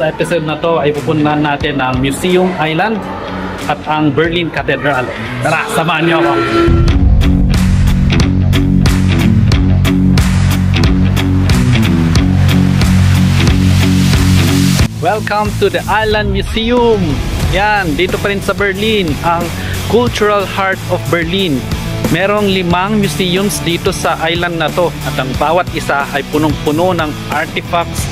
Sa episode na to ay pupuntahan natin ang Museum Island at ang Berlin Cathedral. Tara, samahan niyo ako! Welcome to the Island Museum! Yan, dito pa rin sa Berlin, ang Cultural Heart of Berlin. Merong 5 museums dito sa island na to at ang bawat isa ay punong-puno ng artifacts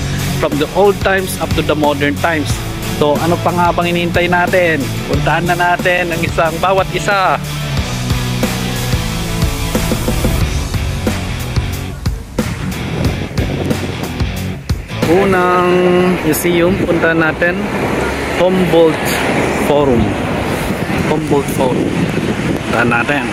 from the old times up to the modern times. So ano pa nga bang hinihintay natin? Puntahan na natin ang bawat isa. Unang museum, puntahan natin Humboldt Forum. Humboldt Forum. Puntahan natin.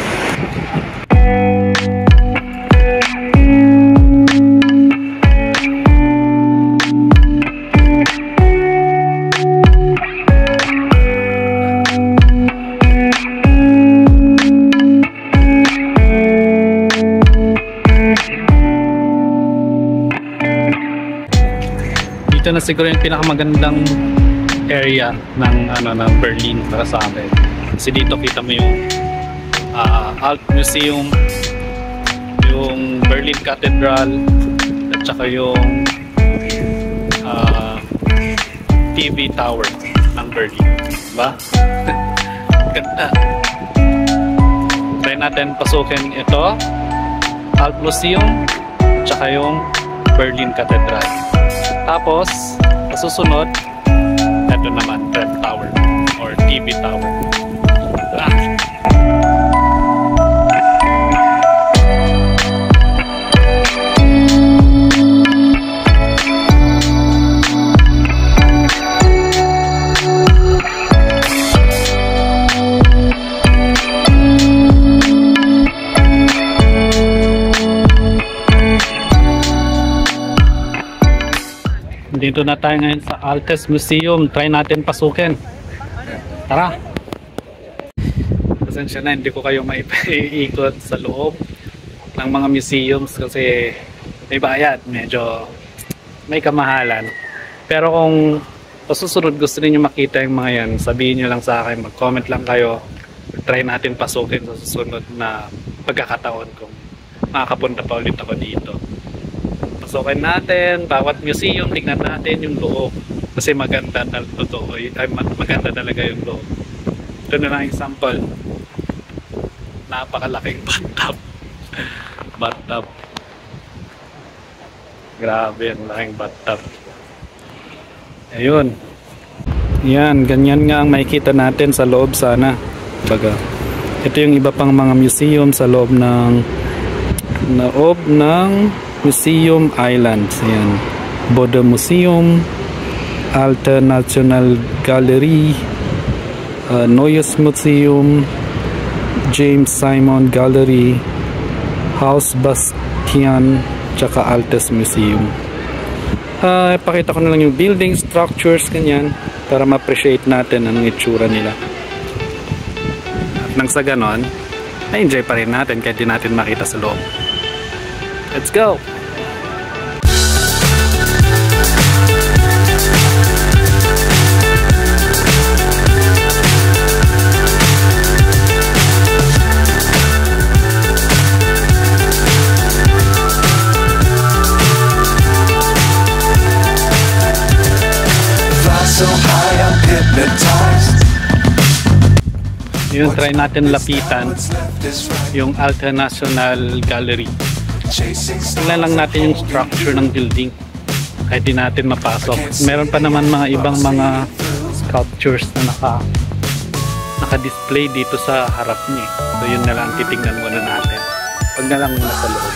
Ito na siguro yung pinakamagandang area ng Berlin para sa akin. Kasi dito kita mo yung Alt Museum, yung Berlin Cathedral, at saka yung TV Tower ng Berlin. Diba? Ganda. Try natin pasukin ito, Alt Museum, at saka yung Berlin Cathedral. Tapos, susunod, ito naman, Trump Tower or TV Tower. Dito na tayo ngayon sa Altes Museum. Try natin pasukin. Tara! Pasensya na, hindi ko kayo maiikot sa loob ng mga museums kasi may bayad. Medyo may kamahalan. Pero kung pasusunod gusto niyo makita yung mga yan, sabihin nyo lang sa akin, mag-comment lang kayo. Try natin pasukin sa susunod na pagkakataon kung makakapunta pa ulit ako dito. Pasukin natin, bawat museum, tingnan natin yung loob. Kasi maganda maganda talaga yung loob. Ito na lang example. Napakalaking bathtub. Bathtub. Grabe, ang laking bathtub. Ayun. Yan, ganyan nga ang makikita natin sa loob sana. Baga. Ito yung iba pang mga museum sa loob ng Museum Island. Ayan. Bode Museum, Alte National Gallery, Neues Museum, James Simon Gallery, Haus Bastian, tsaka Altes Museum. Ipakita ko na lang yung building structures, kanyan, para ma-appreciate natin ang itsura nila. At nang sa ganon, na-enjoy pa rin natin kahit di natin makita sa loob. Let's go! Yun, try natin lapitan yung Alte National Gallery. Tingnan lang natin yung structure ng building kahit di natin mapasok. Meron pa naman mga ibang mga sculptures na naka-display dito sa harap niya. So yun na lang, titingnan muna natin. Pag na lang muna sa loob.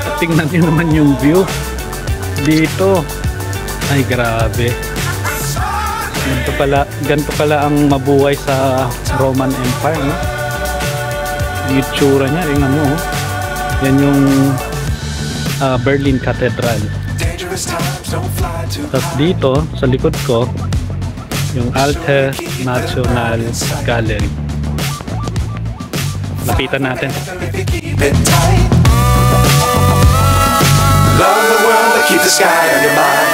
At tingnan nyo naman yung view dito. Ay, grabe. Ganito pala ang mabuhay sa Roman Empire, no? Yung itsura niya, tingnan mo, oh. Yan yung Berlin Cathedral. Tapos dito, sa likod ko, yung Alte National Gallery. Lapitan natin. Love the world. keep the sky on your mind.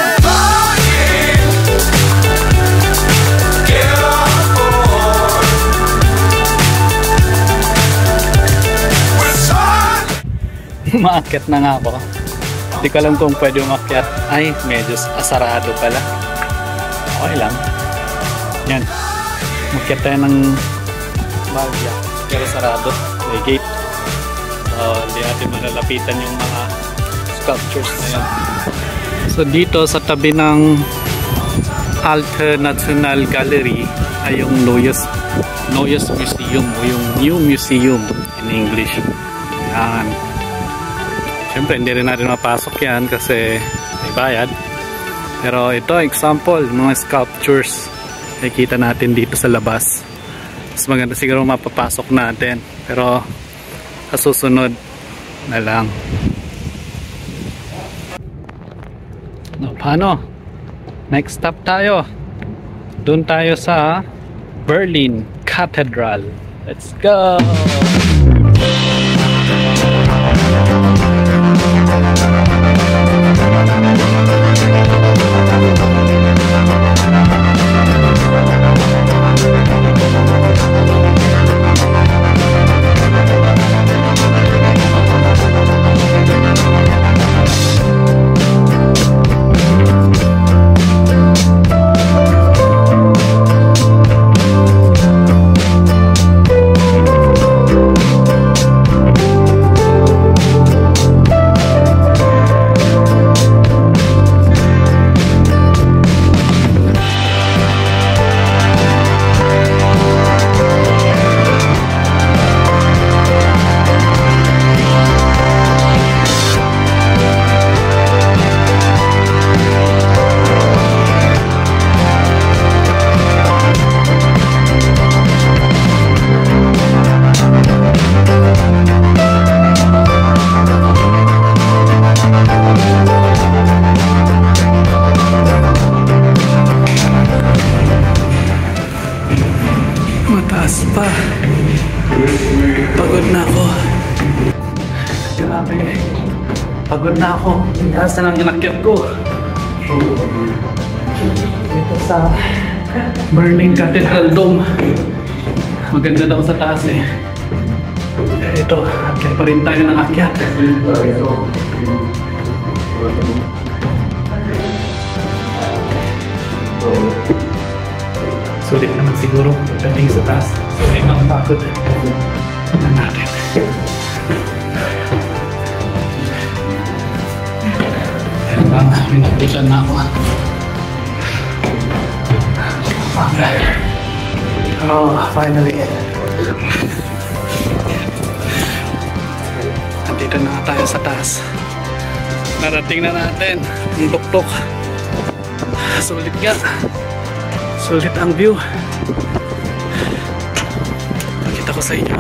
Maakyat na nga ako. Hindi ko alam kung pwede umakyat. Ay, medyo asarado pala. Okay lang. Yan. Umakyat tayo ng Bagya. Pero sarado. May gate. So, hindi natin malalapitan yung mga sculptures na yan. So, dito sa tabi ng Alte National Gallery ay yung Neues Museum o yung New Museum in English. Yan. Siyempre, hindi rin natin mapasok yan kasi may bayad. Pero ito, example, mga sculptures. Nakikita natin dito sa labas. Mas maganda siguro mapapasok natin. Pero, sa susunod na lang. No, paano? Next stop tayo. Doon tayo sa Berlin Cathedral. Let's go! Mataas pa. Pagod na ako. Grabe. Pagod na ako. Taas na lang inakyat ko. Dito sa Berlin Cathedral Dome. Maganda daw sa taas eh. Ito, akyat pa rin tayo ng akyat. Sulit naman siguro pagdating sa taas. So, ay mga pagod. Tignan natin. Ayan lang, minabutan na ako. Oh, finally. Nandito na tayo sa taas. Narating na natin ang tuktok. Sulit nga. Sulit ang view. Pakita ko sa inyo.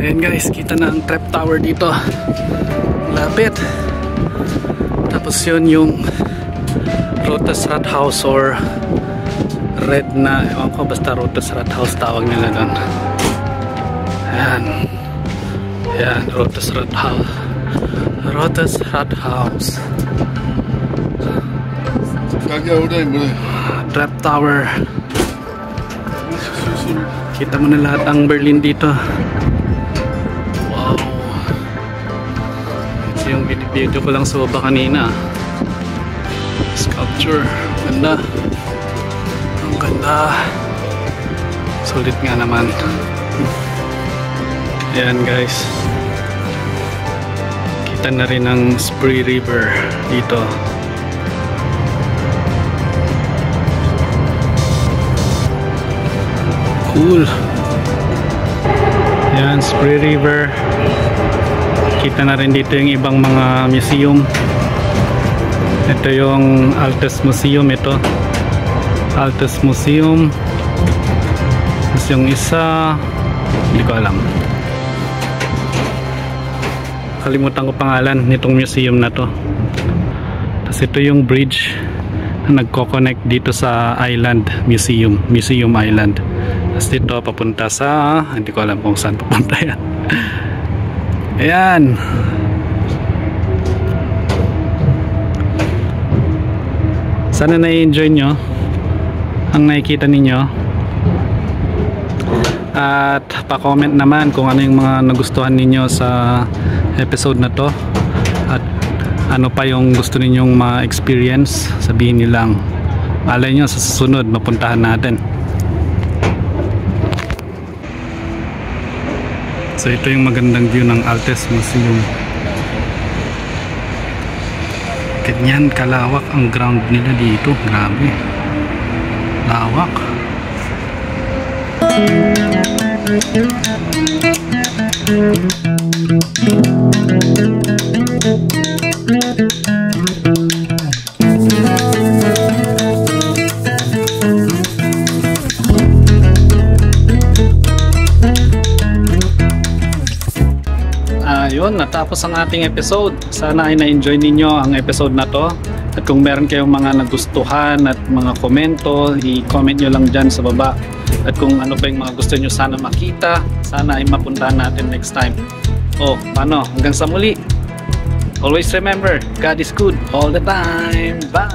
Ayan guys, kita na ang trap tower dito. Lapit. Tapos yun yung Rotes Rathaus or red na, ewan ko, basta Rotes Rathaus tawag nila doon. Ayan. Ayan, Rotes Rathaus. Rotes Rathaus. Trap tower. Kita mo na lahat ang Berlin dito. Wow. Ito yung video ko lang sa baba kanina. Sculpture. Ganda. Ang ganda. Sulit nga naman. Ayan guys. Kita na rin ang Spree River dito. Cool. Yan, Spree River. Kita na rin dito yung ibang mga museum. Ito yung Altes Museum ito. Altes Museum. Tapos yung isa, hindi ko alam. Kalimutan ko pangalan nitong museum na to. Tapos ito yung bridge na nagko-connect dito sa island museum. Museum Island. Tapos dito papunta sa, hindi ko alam kung saan papunta yan. Ayan. Sana na-enjoy nyo ang nakikita ninyo, at pa-comment naman kung ano yung mga nagustuhan ninyo sa episode na to, at ano pa yung gusto ninyong ma-experience. Sabihin nyo lang, alay nyo sa susunod mapuntahan natin. So ito yung magandang view ng Altes Museum. Ganyan kalawak ang ground nila dito, grabe lawak. Ayun, natapos ang ating episode. Sana ay na-enjoy ninyo ang episode na to. At kung meron kayong mga nagustuhan at mga komento, i-comment nyo lang dyan sa baba. At kung ano pa yung mga gusto nyo sana makita, sana ay mapuntahan natin next time. O, paano? Hanggang sa muli. Always remember, God is good all the time. Bye!